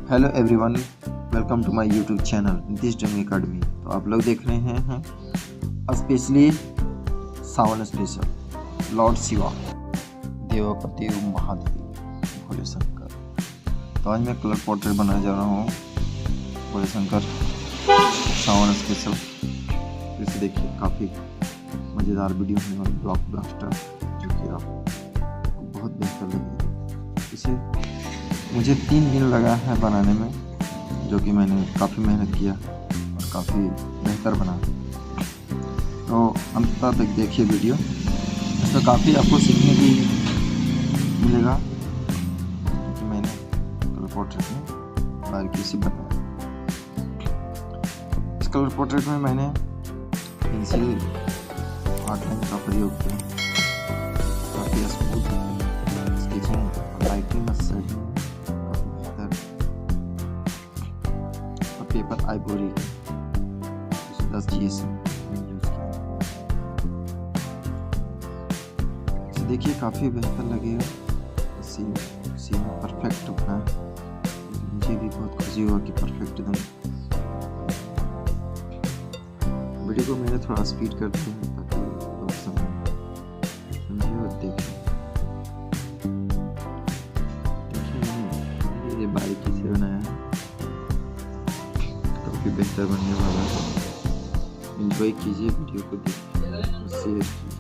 Hello everyone, welcome to my YouTube channel Nitish drawing academy. तो आप लोग देख रहे हैं specially Sawan special lord Shiva, देवपति महादेव भोले शंकर। तो आज मैं कलर पोर्ट्रेट बनाने जा रहा हूँ भोले शंकर सावन स्पेशल। इसे देखिए, काफ़ी मज़ेदार वीडियो होने वाली, ब्लॉकबस्टर, जो कि आपको बहुत बेहतर लगेगा। इसे मुझे 3 दिन लगा है बनाने में, जो कि मैंने काफ़ी मेहनत किया और काफ़ी बेहतर बना। तो अंत तक देखिए वीडियो, इसमें काफ़ी आपको सीखने भी मिलेगा, क्योंकि मैंने कलर पोर्ट्रेट में बारीकी से बनाया। इस कलर पोर्ट्रेट में मैंने पेंसिल आउटलाइन का प्रयोग किया, काफ़ी smooth sketching, lighting, shading paper ivory 10 GS use किया। देखिए, काफ़ी बेहतर लगेगा। सीन परफेक्ट बना, मुझे भी बहुत खुशी हुआ कि परफेक्ट एकदम। वीडियो को मैंने थोड़ा स्पीड कर दिया है ताकि लोग समझे और देखें। देखिए, मैंने ये बारीकी से बनाया है, काफ़ी बेहतर बनने वाला है। एंजॉय कीजिए वीडियो को, देखिए, शेयर कीजिए।